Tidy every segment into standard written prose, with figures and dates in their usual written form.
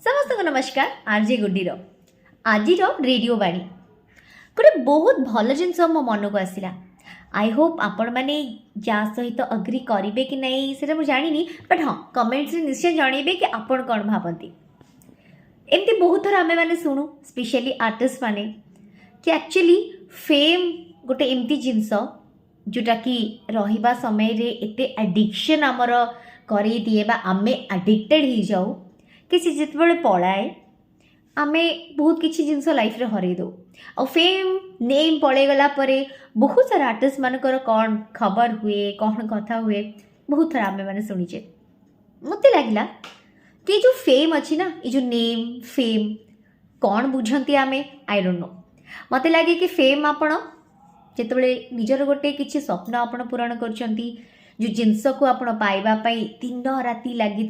समस्त को नमस्कार आरजे गुड्डीर आज रेडियो बाणी गोटे बहुत भल जिनस मो मन को आसला। आई होप आपण मैंने या सहित अग्री करेंगे कि नहीं से मुझे जानी बट हाँ कमेंट्स निश्चय जनइबे कि आपण कौन भावती। एमती बहुत थर आमे मैंने शुणु स्पेशली आर्टिस्ट माने कि एक्चुअली फेम गोटे एमती जिनस जोटा कि रहिबा समय रे एते एडिक्शन आमर करे दिए बा आमे एडिक्टेड हो जाऊ कि सी जिते पलाए आमे बहुत किसी जिनस लाइफ रे हरई दो और फेम नेम पलैगला बहुत सारा आर्टिस्ट मानकर कौन खबर हुए कौन कथा हुए बहुत थर आमे मैंने शुणीचे। मत लगला कि जो फेम अच्छी ना ये जो नेम फेम कौन बुझंती आमे आई डोंट नो। मत लगे कि फेम आपण जिते निजर गोटे किसी स्वप्न आपण पूरण करछंती जो जिनस को आपण पाइबा पाई दिन राति लगी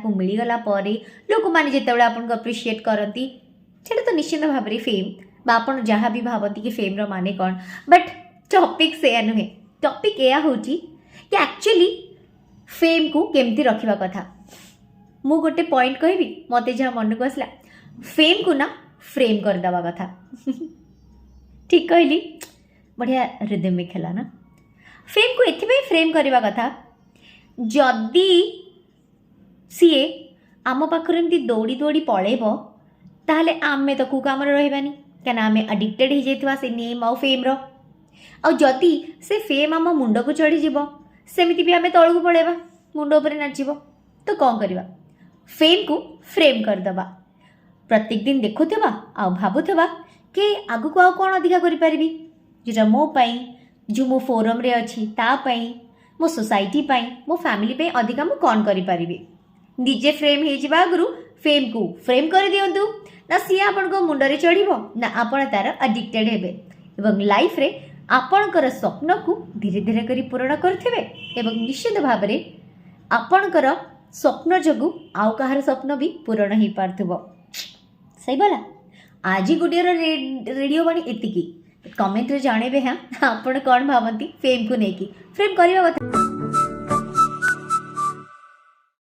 मिलगला लोक मैंने जिते आपको अप्रिशिएट करती सेटा तो निश्चित भाव में फेम बापन जहाँ भी भावती कि फेम रो माने कौन बट टॉपिक से नुहे। टॉपिक यह हूँ कि एक्चुअली फेम को केमती रखा कथा मु गोटे पॉइंट कहबी मत जहाँ मन को आसला फेम को ना फ्रेम करदवा कथा ठीक कहली बढ़िया रिदमिक है ना। फेम को एथि फ्रेम करवा कथा जदि सीए आम पाखर एमती दौड़ी दौड़ी पलैब ताहले आमे तो कौ काम रही क्या आम एडिक्टेड हो जाइए से नेम आउ फेम रदि से फेम आम मुंड को चढ़ीज सेमती भी आम तौक पलैबा मुंड उपर नाचब तो कौन करवा फेम को फ्रेम करदबा प्रत्येक दिन देखुवा आ भावुवा कि आगु आउ कौन अधिका करी जोटा मो पाई जो मो फोरम रे अच्छी तापाई मो सोसाइटी पाई मो फैमिली पे अधिका मु कौन करि परिबी। निजे फ्रेम हो जावा आगु फेम को फ्रेम कर दियंतु ना सी आपण को मुंडरे चढ़िबो ना आपण तार एडिक्टेड हेबे एवं लाइफ रे आपणकर स्वप्न को धीरे धीरे करी पूर्ण करथिबे एवं निश्चित भाव रे आपणकर स्वप्न जगु आउ कहार स्वप्न भी पूर्ण हो पारथिबो। सही बोला आज गुडियर रेडियो बाणी एतिकी कमेंट रे जानेबे हाँ आपण कौन भावती फेम को लेकिन फ्रेम करवा कथा।